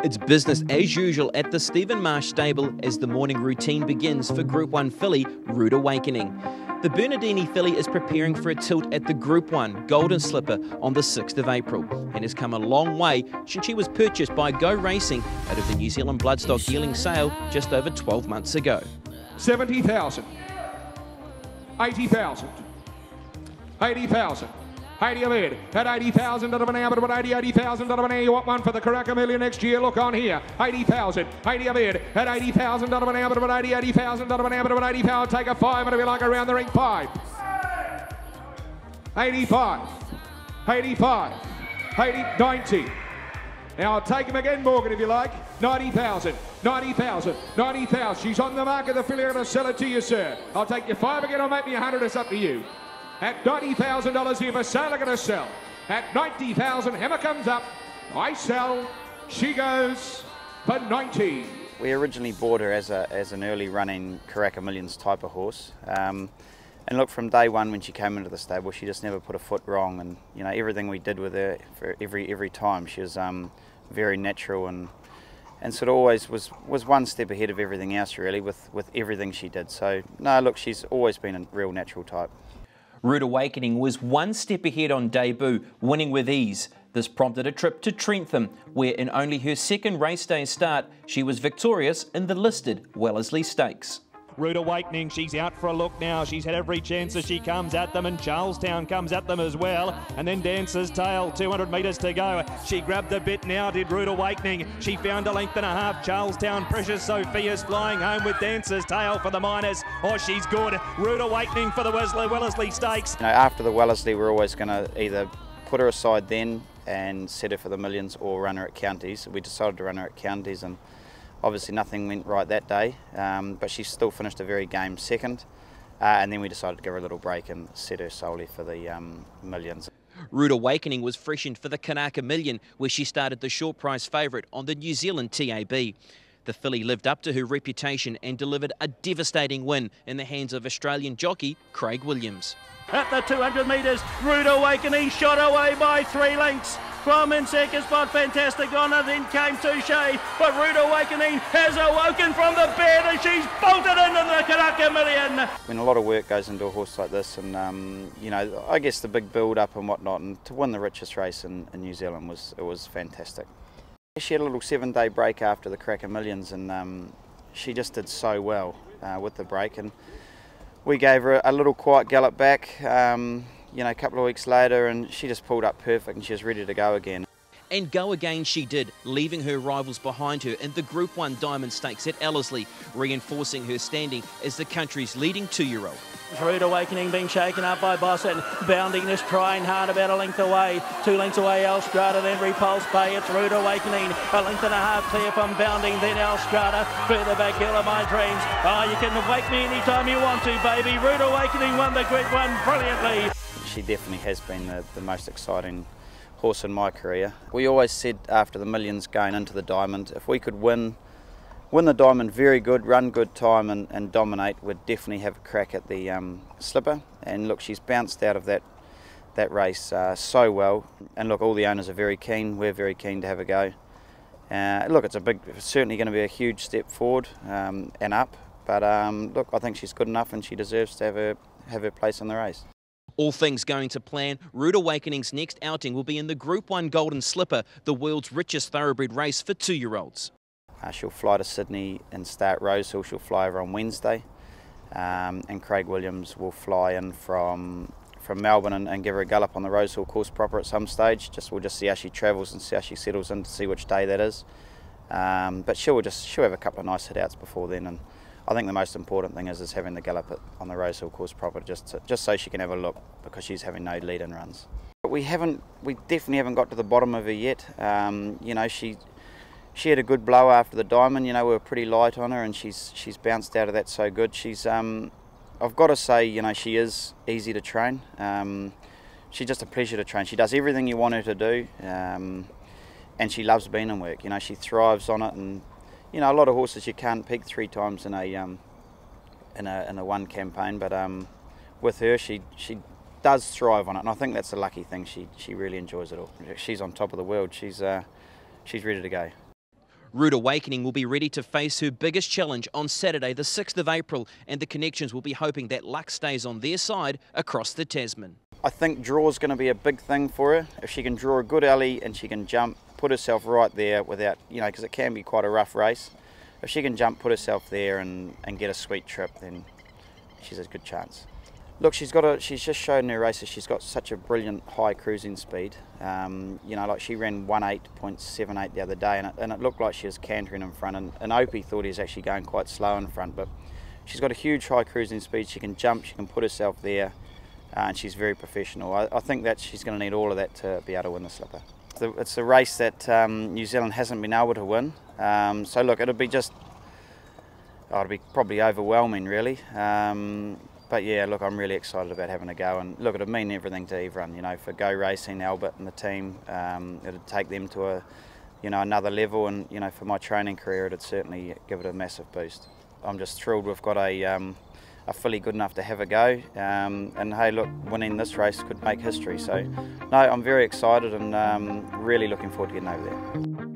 It's business as usual at the Stephen Marsh stable as the morning routine begins for Group 1 filly Ruud Awakening. The Bernardini filly is preparing for a tilt at the Group 1 Golden Slipper on the 6th of April and has come a long way since she was purchased by Go Racing out of the New Zealand Bloodstock Yearling sale just over 12 months ago. 70,000, 80,000, 80,000. 80 of it, at 80,000 out of an hour, but 80,000 out of an hour. You want one for the Karaka Million next year? Look on here. 80,000, 80 of it, at 80,000 out of an hour, but 80,000 out of an hour, but 80,000. Take a 5, and it'll be like around the ring 5. 85, 85, 80, 90. Now I'll take him again, Morgan, if you like. 90,000, 90,000, 90,000. She's on the market, the filly. I'm going to sell it to you, sir. I'll take your 5 again, I'll make me 100. It's up to you. At $90,000 here for sale, I'm going to sell. At 90,000, Emma comes up. I sell. She goes for 90. We originally bought her as an early running Karaka Millions type of horse. And look, from day one when she came into the stable, she just never put a foot wrong. And you know, everything we did with her for every time, she was very natural and sort of always was one step ahead of everything else really with everything she did. So no, look, she's always been a real natural type. Ruud Awakening was one step ahead on debut, winning with ease. This prompted a trip to Trentham, where in only her second race day start, she was victorious in the listed Wellesley Stakes. Ruud Awakening, she's out for a look now. She's had every chance as she comes at them, and Charlestown comes at them as well. And then Dancer's Tail, 200 metres to go. She grabbed the bit now, did Ruud Awakening. She found a length and a half. Charlestown, Precious Sophia's flying home with Dancer's Tail for the minors. Oh, she's good. Ruud Awakening for the Wellesley Stakes. You know, after the Wellesley, we're always going to either put her aside then and set her for the Millions or run her at Counties. We decided to run her at Counties, and obviously nothing went right that day, but she still finished a very game second, and then we decided to give her a little break and set her solely for the Millions. Ruud Awakening was freshened for the Karaka Million, where she started the short price favourite on the New Zealand TAB. The filly lived up to her reputation and delivered a devastating win in the hands of Australian jockey Craig Williams. At the 200 metres, Ruud Awakening shot away by 3 lengths. From in second spot, Fantastic Honour, then came Touche, but Ruud Awakening has awoken from the bed and she's bolted into the Karaka Million. When a lot of work goes into a horse like this, and you know, I guess the big build-up and whatnot, and to win the richest race in New Zealand was fantastic. She had a little 7-day break after the Karaka Millions, and she just did so well with the break, and we gave her a little quiet gallop back, you know, a couple of weeks later, and she just pulled up perfect and she was ready to go again. And go again she did, leaving her rivals behind her in the Group 1 Diamond Stakes at Ellerslie, reinforcing her standing as the country's leading 2-year-old. Ruud Awakening being shaken up by Boston, bounding this, trying hard, about a length away, 2 lengths away Elstrada, then Repulse Bay. It's Ruud Awakening, a length and a half clear from bounding, then Elstrada, further back Hill of My Dreams. Oh, you can wake me anytime you want to, baby. Ruud Awakening won the Group 1 brilliantly. She definitely has been the most exciting horse in my career. We always said after the Millions going into the Diamond, if we could win the Diamond very good, run good time and dominate, we'd definitely have a crack at the Slipper. And look, she's bounced out of that race so well. And look, all the owners are very keen. We're very keen to have a go. Look, it's certainly going to be a huge step forward and up. But look, I think she's good enough and she deserves to have her place in the race. All things going to plan, Ruud Awakening's next outing will be in the Group 1 Golden Slipper, the world's richest thoroughbred race for 2-year-olds. She'll fly to Sydney and start Rosehill. She'll fly over on Wednesday, and Craig Williams will fly in from Melbourne and give her a gallop on the Rosehill course proper at some stage. We'll just see how she travels and see how she settles in to see which day that is. But she'll have a couple of nice hit-outs before then, and I think the most important thing is having the gallop on the Rosehill course proper, just so she can have a look, because she's having no lead-in runs. But we definitely haven't got to the bottom of her yet. You know, she had a good blow after the Diamond. You know, we were pretty light on her, and she's bounced out of that so good. She's I've got to say, you know, she is easy to train. She's just a pleasure to train. She does everything you want her to do, and she loves being in work. You know, she thrives on it, and you know, a lot of horses you can't peak 3 times in a one campaign, but with her, she does thrive on it, and I think that's a lucky thing. She really enjoys it all. She's on top of the world. She's ready to go. Ruud Awakening will be ready to face her biggest challenge on Saturday the 6th of April, and the Connections will be hoping that luck stays on their side across the Tasman. I think draw is going to be a big thing for her. If she can draw a good alley and she can jump, put herself right there without, because it can be quite a rough race. If she can jump, put herself there and get a sweet trip, then she's a good chance. Look, she's just shown in her races she's got such a brilliant high cruising speed. Like she ran 18.78 the other day, and it looked like she was cantering in front. And Opie thought he was actually going quite slow in front, but she's got a huge high cruising speed. She can jump, she can put herself there, and she's very professional. I think that she's going to need all of that to be able to win the slipper. It's a race that New Zealand hasn't been able to win. So look, it'll be probably overwhelming, really. But yeah, look, I'm really excited about having a go, and look, it'll mean everything to everyone. For Go Racing, Albert and the team, it'll take them to another level, and for my training career, it'd certainly give it a massive boost. I'm just thrilled we've got a filly good enough to have a go, and hey, look, winning this race could make history. So, no, I'm very excited and really looking forward to getting over there.